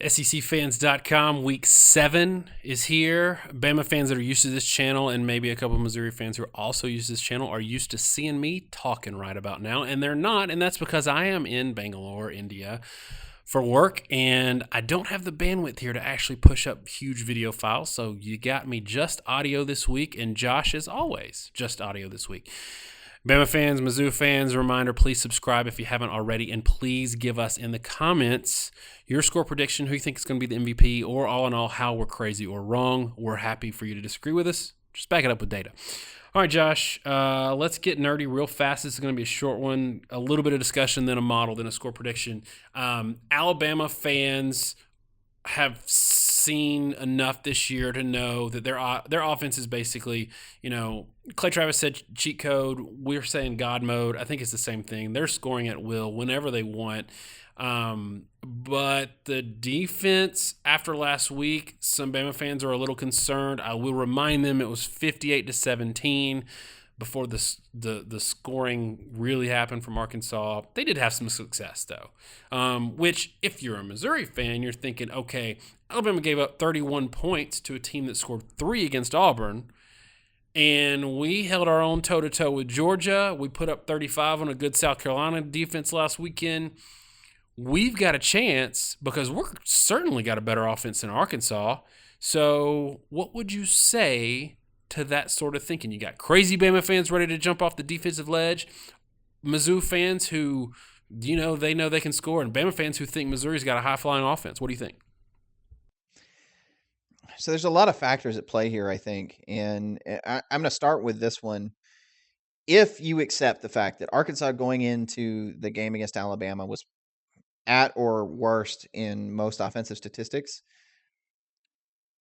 SECfans.com week 7 is here. Bama fans that are used to this channel and maybe a couple of Missouri fans who are also used to this channel are used to seeing me talking right about now, and they're not, and that's because I am in Bangalore, India for work, and I don't have the bandwidth here to actually push up huge video files, so you got me just audio this week, and Josh, as always, just audio this week. Bama fans, Mizzou fans, reminder, please subscribe if you haven't already, and please give us in the comments your score prediction, who you think is going to be the MVP, or all in all, how we're crazy or wrong. We're happy for you to disagree with us. Just back it up with data. All right, Josh, let's get nerdy real fast. This is going to be a short one, a little bit of discussion, then a model, then a score prediction. Alabama fans have seen enough this year to know that their offense is basically, Clay Travis said cheat code. We're saying God mode. I think it's the same thing. They're scoring at will whenever they want. But the defense after last week, some Bama fans are a little concerned. I will remind them it was 58-17 before the scoring really happened from Arkansas. They did have some success, though, which if you're a Missouri fan, you're thinking, okay, Alabama gave up 31 points to a team that scored 3 against Auburn, and we held our own toe-to-toe with Georgia. We put up 35 on a good South Carolina defense last weekend. We've got a chance because we're certainly got a better offense than Arkansas. So what would you say to that sort of thinking? You got crazy Bama fans ready to jump off the defensive ledge, Mizzou fans who, they know they can score, and Bama fans who think Missouri's got a high-flying offense. What do you think? So there's a lot of factors at I'm going to start with this one. If you accept the fact that Arkansas going into the game against Alabama was at or worst in most offensive statistics,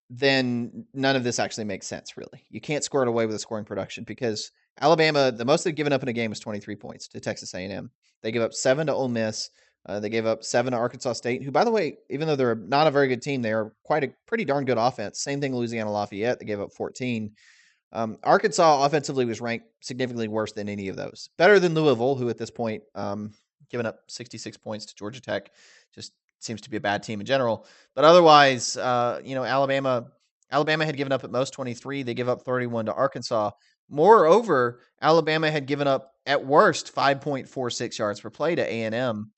then none of this actually makes sense, really. You can't score it away with a scoring production because Alabama, the most they've given up in a game is 23 points to Texas A&M. They give up 7 to Ole Miss. They gave up 7 to Arkansas State, who, by the way, even though they're not a very good team, they are pretty darn good offense. Same thing Louisiana Lafayette. They gave up 14. Arkansas offensively was ranked significantly worse than any of those. Better than Louisville, who at this point, given up 66 points to Georgia Tech, just seems to be a bad team in general. But otherwise, Alabama had given up at most 23. They give up 31 to Arkansas. Moreover, Alabama had given up at worst 5.46 yards per play to A&M,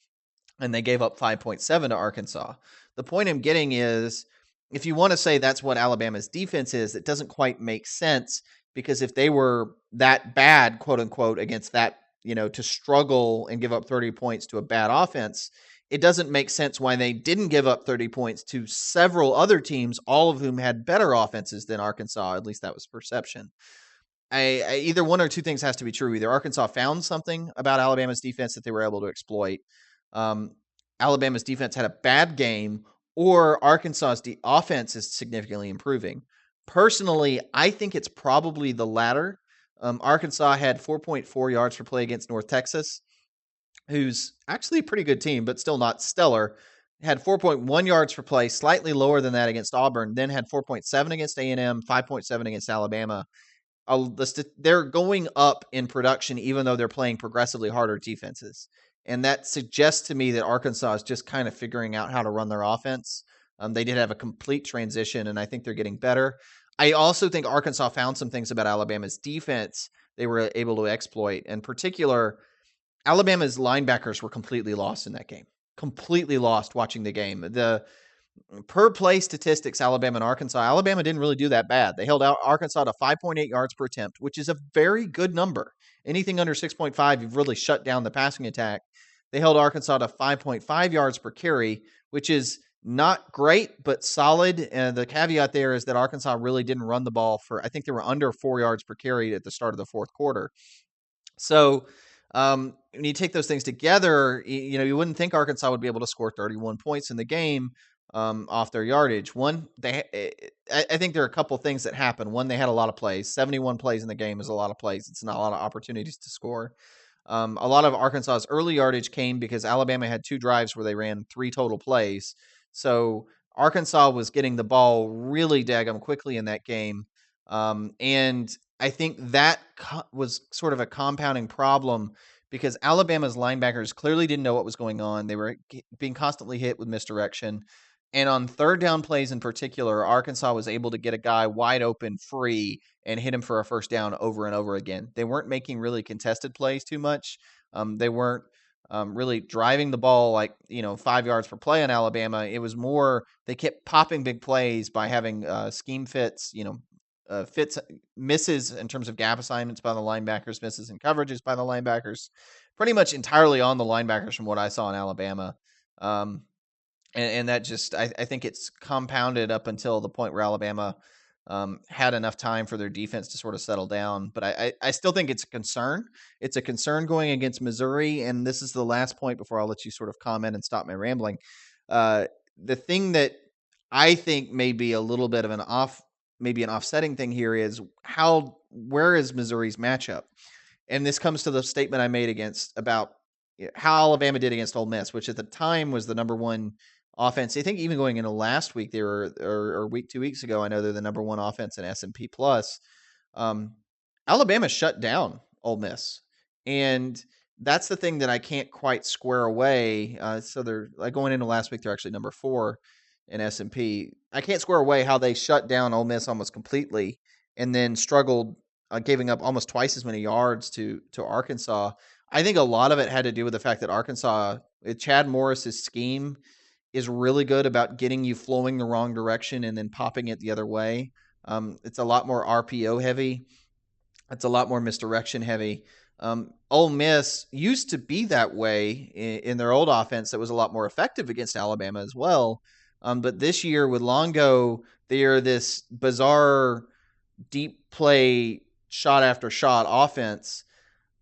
and they gave up 5.7 to Arkansas. The point I'm getting is, if you want to say that's what Alabama's defense is, it doesn't quite make sense, because if they were that bad, quote unquote, against that, to struggle and give up 30 points to a bad offense, it doesn't make sense why they didn't give up 30 points to several other teams, all of whom had better offenses than Arkansas. At least that was perception. Either one or two things has to be true. Either Arkansas found something about Alabama's defense that they were able to exploit. Alabama's defense had a bad game, or Arkansas's offense is significantly improving. Personally, I think it's probably the latter. Arkansas had 4.4 yards per play against North Texas, who's actually a pretty good team, but still not stellar. Had 4.1 yards per play, slightly lower than that against Auburn, then had 4.7 against A&M, 5.7 against Alabama. They're going up in production, even though they're playing progressively harder defenses. And that suggests to me that Arkansas is just kind of figuring out how to run their offense. They did have a complete transition, and I think they're getting better. I also think Arkansas found some things about Alabama's defense they were able to exploit. In particular, Alabama's linebackers were completely lost in that game. Completely lost watching the game. The per play statistics, Alabama didn't really do that bad. They held out Arkansas to 5.8 yards per attempt, which is a very good number. Anything under 6.5, you've really shut down the passing attack. They held Arkansas to 5.5 yards per carry, which is not great, but solid. And the caveat there is that Arkansas really didn't run the ball I think they were under 4 yards per carry at the start of the fourth quarter. So when you take those things together, you wouldn't think Arkansas would be able to score 31 points in the game off their yardage. I think there are a couple things that happened. One, they had a lot of plays. 71 plays in the game is a lot of plays. It's not a lot of opportunities to score. A lot of Arkansas's early yardage came because Alabama had 2 drives where they ran 3 total plays. So Arkansas was getting the ball really daggum quickly in that game. And I think that was sort of a compounding problem because Alabama's linebackers clearly didn't know what was going on. They were being constantly hit with misdirection. And on third down plays in particular, Arkansas was able to get a guy wide open free and hit him for a first down over and over again. They weren't making really contested plays too much. They weren't really driving the ball like, 5 yards per play on Alabama. It was more they kept popping big plays by having scheme fits, fits misses in terms of gap assignments by the linebackers, misses in coverages by the linebackers, pretty much entirely on the linebackers from what I saw in Alabama. Um, and that just I think it's compounded up until the point where Alabama had enough time for their defense to sort of settle down. But I still think it's a concern. It's a concern going against Missouri. And this is the last point before I'll let you sort of comment and stop my rambling. The thing that I think may be a little bit of maybe an offsetting thing here is where is Missouri's matchup? And this comes to the statement I made about how Alabama did against Ole Miss, which at the time was the number one offense. I think even going into last week, they were or week 2 weeks ago, I know they're the number one offense in S&P plus. Alabama shut down Ole Miss, and that's the thing that I can't quite square away. So they're like going into last week, they're actually number 4 in S&P. I can't square away how they shut down Ole Miss almost completely, and then struggled, giving up almost twice as many yards to Arkansas. I think a lot of it had to do with the fact that Arkansas, Chad Morris's scheme is really good about getting you flowing the wrong direction and then popping it the other way. It's a lot more RPO heavy. It's a lot more misdirection heavy. Ole Miss used to be that way in their old offense that was a lot more effective against Alabama as well. But this year with Longo, they are this bizarre deep play shot after shot offense.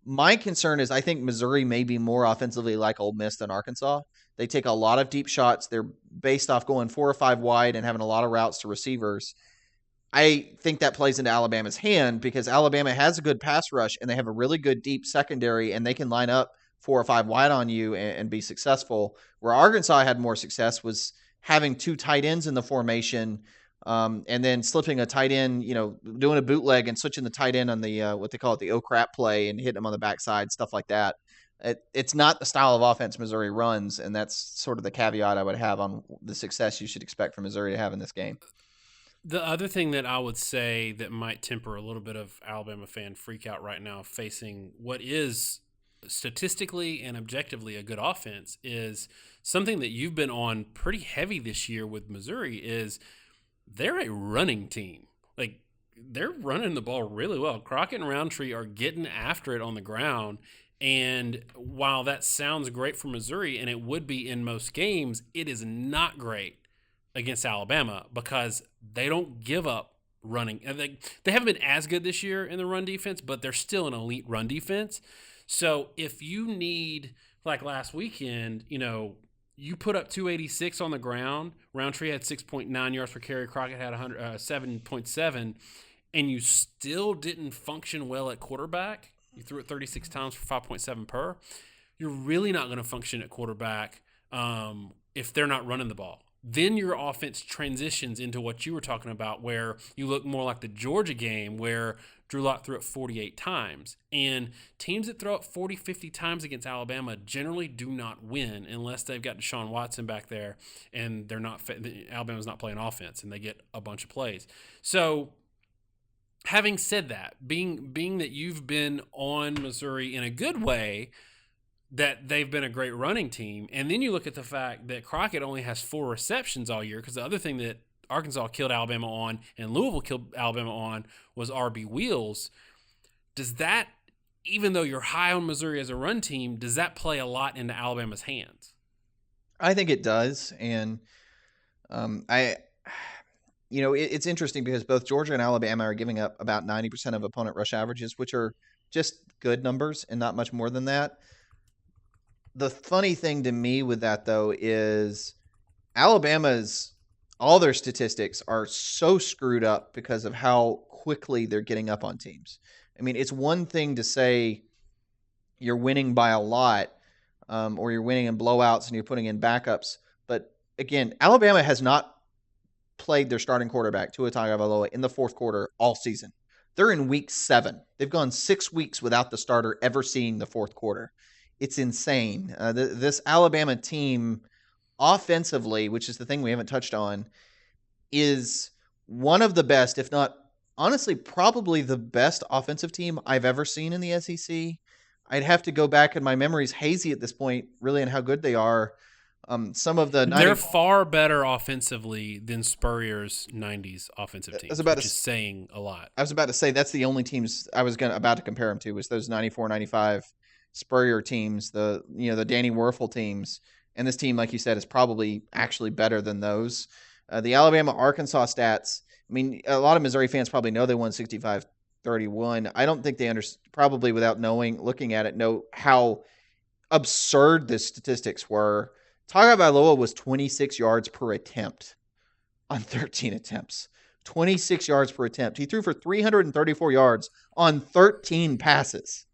My concern is I think Missouri may be more offensively like Ole Miss than Arkansas. They take a lot of deep shots. They're based off going 4 or 5 wide and having a lot of routes to receivers. I think that plays into Alabama's hand because Alabama has a good pass rush and they have a really good deep secondary and they can line up 4 or 5 wide on you and be successful. Where Arkansas had more success was having 2 tight ends in the formation, and then slipping a tight end, doing a bootleg and switching the tight end on the what they call it, the oh crap play, and hitting them on the backside, stuff like that. It's not the style of offense Missouri runs, and that's sort of the caveat I would have on the success you should expect from Missouri to have in this game. The other thing that I would say that might temper a little bit of Alabama fan freak out right now facing what is statistically and objectively a good offense is something that you've been on pretty heavy this year with Missouri is they're a running team. Like, they're running the ball really well. Crockett and Roundtree are getting after it on the ground. And while that sounds great for Missouri, and it would be in most games, it is not great against Alabama because they don't give up running. They haven't been as good this year in the run defense, but they're still an elite run defense. So if you need, like last weekend, you put up 286 on the ground. Roundtree had 6.9 yards per carry. Crockett had 7.7, and you still didn't function well at quarterback. You threw it 36 times for 5.7 per. You're really not going to function at quarterback if they're not running the ball. Then your offense transitions into what you were talking about, where you look more like the Georgia game, where Drew Lock threw it 48 times. And teams that throw it 40, 50 times against Alabama generally do not win unless they've got Deshaun Watson back there and they're not Alabama's not playing offense and they get a bunch of plays. So having said that, being that you've been on Missouri in a good way, that they've been a great running team, and then you look at the fact that Crockett only has 4 receptions all year, because the other thing that Arkansas killed Alabama on and Louisville killed Alabama on was RB Wheels. Does that, even though you're high on Missouri as a run team, does that play a lot into Alabama's hands? I think it does, and it's interesting because both Georgia and Alabama are giving up about 90% of opponent rush averages, which are just good numbers and not much more than that. The funny thing to me with that, though, is Alabama's all their statistics are so screwed up because of how quickly they're getting up on teams. I mean, it's one thing to say you're winning by a lot, or you're winning in blowouts and you're putting in backups. But again, Alabama has not played their starting quarterback, Tua Tagovailoa, in the fourth quarter all season. They're in week 7. They've gone 6 weeks without the starter ever seeing the fourth quarter. It's insane. This Alabama team offensively, which is the thing we haven't touched on, is one of the best, if not honestly, probably the best offensive team I've ever seen in the SEC. I'd have to go back, and my memory's hazy at this point, really, on how good they are. Some of the They're 90, far better offensively than Spurrier's '90s offensive I was teams, about which to is saying a lot. I was about to say that's the only teams I was about to compare them to was those 94, 95 Spurrier teams, the Danny Werfel teams, and this team, like you said, is probably actually better than those. The Alabama Arkansas stats. I mean, a lot of Missouri fans probably know they won 65-31. I don't think they probably without looking at it, know how absurd the statistics were. Tagovailoa was 26 yards per attempt on 13 attempts. 26 yards per attempt. He threw for 334 yards on 13 passes.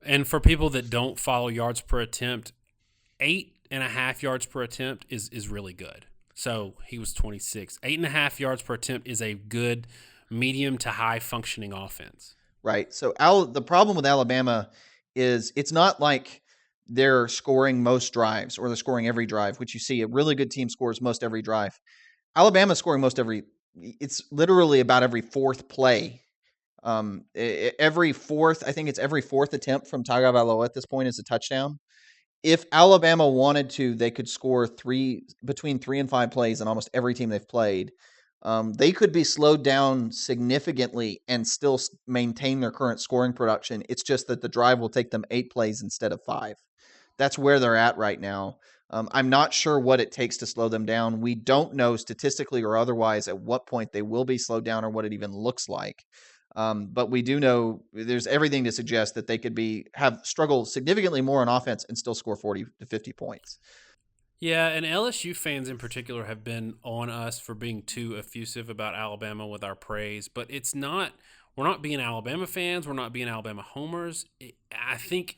And for people that don't follow yards per attempt, 8.5 yards per attempt is really good. So he was 26. 8.5 yards per attempt is a good medium to high functioning offense. Right. So the problem with Alabama is it's not like they're scoring most drives or they're scoring every drive, which you see a really good team scores most every drive. Alabama's scoring it's literally about every fourth play. Every fourth, I think it's every fourth attempt from Tagovailoa at this point is a touchdown. If Alabama wanted to, they could score between 3 and 5 plays on almost every team they've played. They could be slowed down significantly and still maintain their current scoring production. It's just that the drive will take them 8 plays instead of 5. That's where they're at right now. I'm not sure what it takes to slow them down. We don't know statistically or otherwise at what point they will be slowed down or what it even looks like. But we do know there's everything to suggest that they could have struggled significantly more on offense and still score 40 to 50 points. Yeah, and LSU fans in particular have been on us for being too effusive about Alabama with our praise, but we're not being Alabama fans, we're not being Alabama homers. I think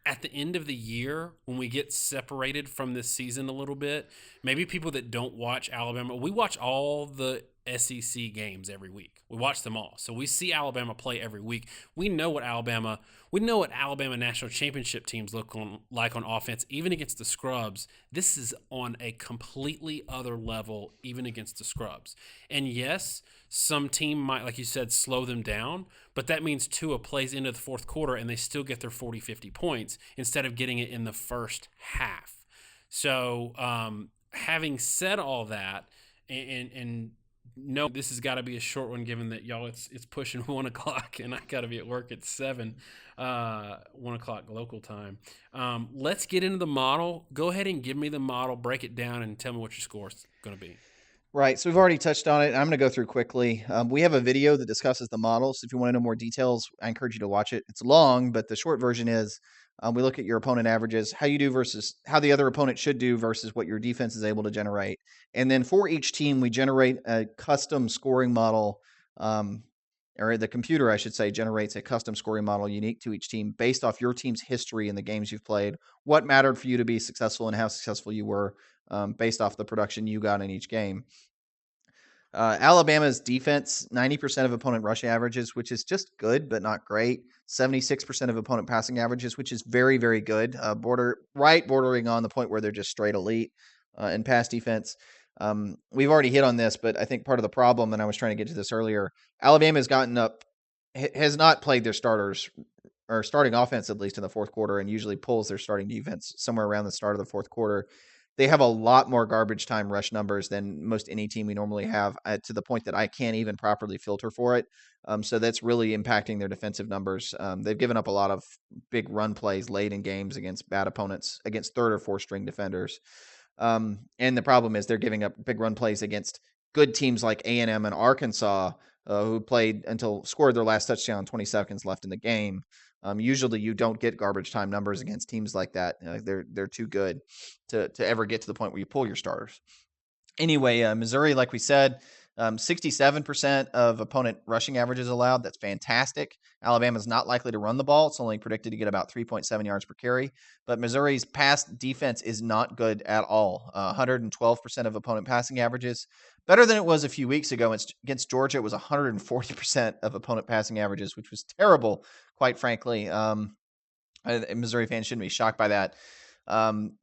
at the end of the year, when we get separated from this season a little bit, maybe people that don't watch Alabama, we watch all the SEC games every week. We watch them all. So we see Alabama play every week. We know what Alabama national championship teams like on offense, even against the scrubs. This is on a completely other level, even against the scrubs. And yes, some team might, like you said, slow them down, but that means Tua plays into the fourth quarter and they still get their 40, 50 points instead of getting it in the first half. So having said all that, and no, this has got to be a short one given that y'all it's pushing 1:00 and I got to be at work at 7, 1:00 local time. Let's get into the model. Go ahead and give me the model, break it down, and tell me what your score is going to be. Right. So we've already touched on it. I'm going to go through quickly. We have a video that discusses the models. If you want to know more details, I encourage you to watch it. It's long, but the short version is we look at your opponent averages, how you do versus how the other opponent should do versus what your defense is able to generate. And then for each team, we generate a custom scoring model, or the computer, I should say, generates a custom scoring model unique to each team based off your team's history in the games you've played, what mattered for you to be successful and how successful you were based off the production you got in each game. Alabama's defense, 90% of opponent rush averages, which is just good, but not great. 76% of opponent passing averages, which is very, very good. Bordering on the point where they're just straight elite in pass defense. We've already hit on this, but I think part of the problem, and I was trying to get to this earlier, Alabama has not played their starters or starting offense, at least in the fourth quarter, and usually pulls their starting defense somewhere around the start of the fourth quarter. They have a lot more garbage time rush numbers than most any team we normally have, to the point that I can't even properly filter for it. So that's really impacting their defensive numbers. They've given up a lot of big run plays late in games against bad opponents, against third or fourth string defenders. And the problem is they're giving up big run plays against good teams like A&M and Arkansas, who scored their last touchdown 20 seconds left in the game. Usually you don't get garbage time numbers against teams like that. They're too good to ever get to the point where you pull your starters. Anyway, Missouri, like we said, 67% of opponent rushing averages allowed. That's fantastic. Alabama's not likely to run the ball. It's only predicted to get about 3.7 yards per carry. But Missouri's pass defense is not good at all. 112% of opponent passing averages. Better than it was a few weeks ago. Against Georgia, it was 140% of opponent passing averages, which was terrible, quite frankly. Missouri fans shouldn't be shocked by that.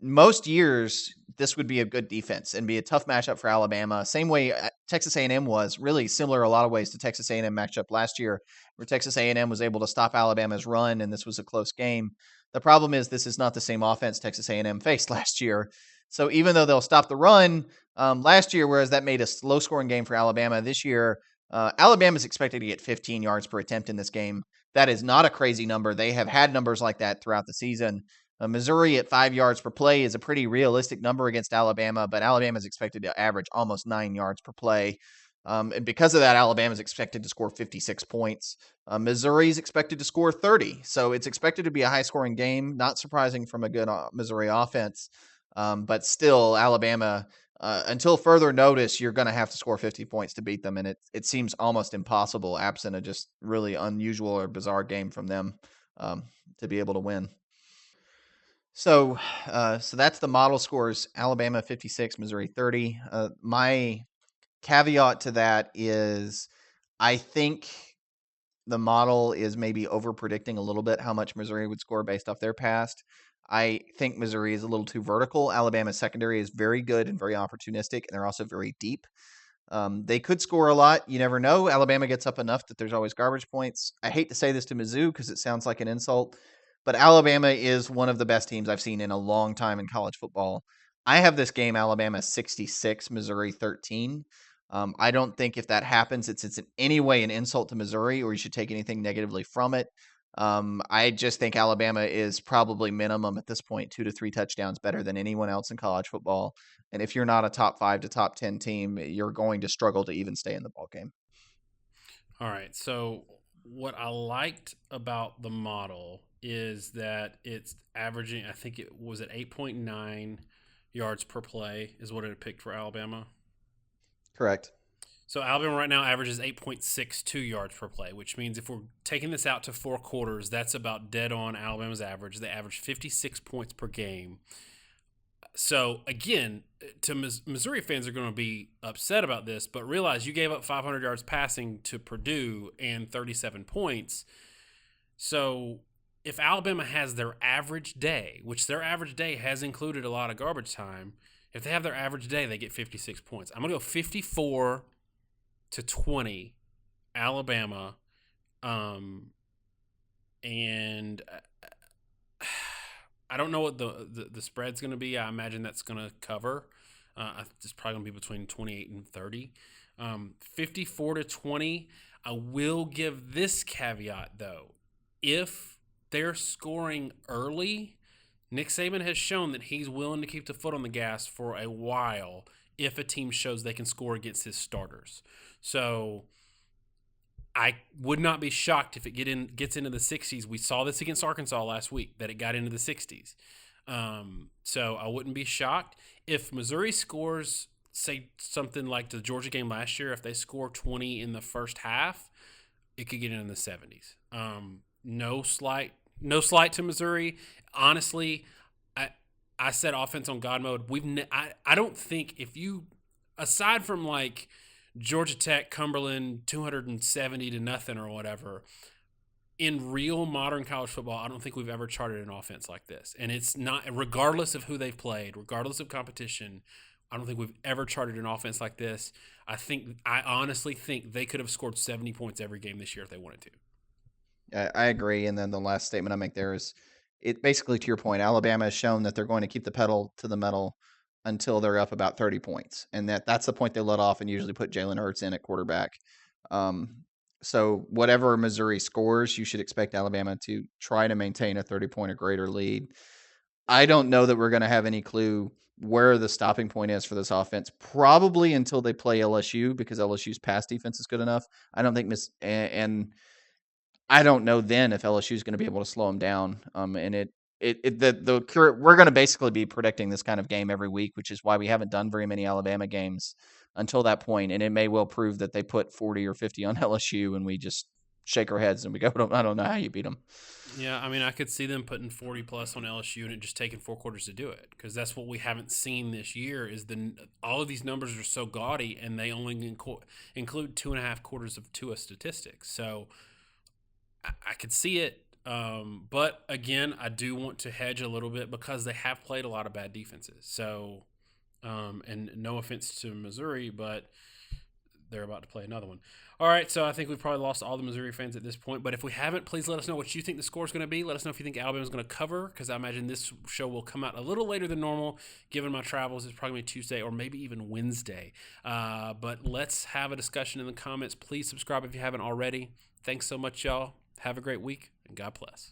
Most years, this would be a good defense and be a tough matchup for Alabama. Same way Texas A&M was, really similar a lot of ways to Texas A&M matchup last year, where Texas A&M was able to stop Alabama's run, and this was a close game. The problem is this is not the same offense Texas A&M faced last year. So even though they'll stop the run last year, whereas that made a low-scoring game for Alabama, this year Alabama is expected to get 15 yards per attempt in this game. That is not a crazy number. They have had numbers like that throughout the season. Missouri at 5 yards per play is a pretty realistic number against Alabama, but Alabama is expected to average almost 9 yards per play. And because of that, Alabama is expected to score 56 points. Missouri is expected to score 30. So it's expected to be a high scoring game. Not surprising from a good Missouri offense. But still, Alabama, until further notice, you're going to have to score 50 points to beat them. And it seems almost impossible, absent a just really unusual or bizarre game from them, to be able to win. So that's the model scores: Alabama 56, Missouri 30. My caveat to that is, I think the model is maybe over predicting a little bit how much Missouri would score based off their past. I think Missouri is a little too vertical. Alabama's secondary is very good and very opportunistic, and they're also very deep. They could score a lot. You never know. Alabama gets up enough that there's always garbage points. I hate to say this to Mizzou because it sounds like an insult, but Alabama is one of the best teams I've seen in a long time in college football. I have this game Alabama 66, Missouri 13. I don't think if that happens, it's in any way an insult to Missouri, or you should take anything negatively from it. I just think Alabama is probably minimum at this point 2 to 3 touchdowns better than anyone else in college football. And if you're not a top 5 to top 10 team, you're going to struggle to even stay in the ball game. All right. So what I liked about the model is that it's averaging, I think it was at 8.9 yards per play is what it picked for Alabama. Correct. So Alabama right now averages 8.62 yards per play, which means if we're taking this out to 4 quarters, that's about dead on Alabama's average. They average 56 points per game. So again, to Missouri fans are going to be upset about this, but realize you gave up 500 yards passing to Purdue and 37 points. So if Alabama has their average day, which their average day has included a lot of garbage time, if they have their average day, they get 56 points. I'm going to go 54 to 20, Alabama, and I don't know what the spread's going to be. I imagine that's going to cover. It's probably going to be between 28 and 30. 54 to 20. I will give this caveat, though. If they're scoring early, Nick Saban has shown that he's willing to keep the foot on the gas for a while if a team shows they can score against his starters. So I would not be shocked if it gets into the 60s. We saw this against Arkansas last week, that it got into the 60s. So I wouldn't be shocked. If Missouri scores, say, something like the Georgia game last year, if they score 20 in the first half, it could get into the 70s. No slight to Missouri. Honestly, I said offense on God mode. I don't think if you, aside from like Georgia Tech, Cumberland, 270 to nothing or whatever, in real modern college football, I don't think we've ever charted an offense like this. And it's not, regardless of who they've played, regardless of competition, I don't think we've ever charted an offense like this. I honestly think they could have scored 70 points every game this year if they wanted to. I agree. And then the last statement I make there is, it basically, to your point, Alabama has shown that they're going to keep the pedal to the metal until they're up about 30 points. And that's the point they let off and usually put Jalen Hurts in at quarterback. So whatever Missouri scores, you should expect Alabama to try to maintain a 30-point or greater lead. I don't know that we're going to have any clue where the stopping point is for this offense, probably until they play LSU, because LSU's pass defense is good enough. I don't think and I don't know then if LSU is going to be able to slow them down. And we're going to basically be predicting this kind of game every week, which is why we haven't done very many Alabama games until that point. And it may well prove that they put 40 or 50 on LSU and we just shake our heads and we go, I don't know how you beat them. Yeah, I mean, I could see them putting 40 plus on LSU and it just taking 4 quarters to do it, because that's what we haven't seen this year. Is all of these numbers are so gaudy and they only include 2.5 quarters of Tua statistics. So I could see it. But again, I do want to hedge a little bit because they have played a lot of bad defenses. So, and no offense to Missouri, but they're about to play another one. All right, so I think we've probably lost all the Missouri fans at this point. But if we haven't, please let us know what you think the score is going to be. Let us know if you think Alabama's going to cover, because I imagine this show will come out a little later than normal, given my travels. It's probably Tuesday or maybe even Wednesday. But let's have a discussion in the comments. Please subscribe if you haven't already. Thanks so much, y'all. Have a great week, and God bless.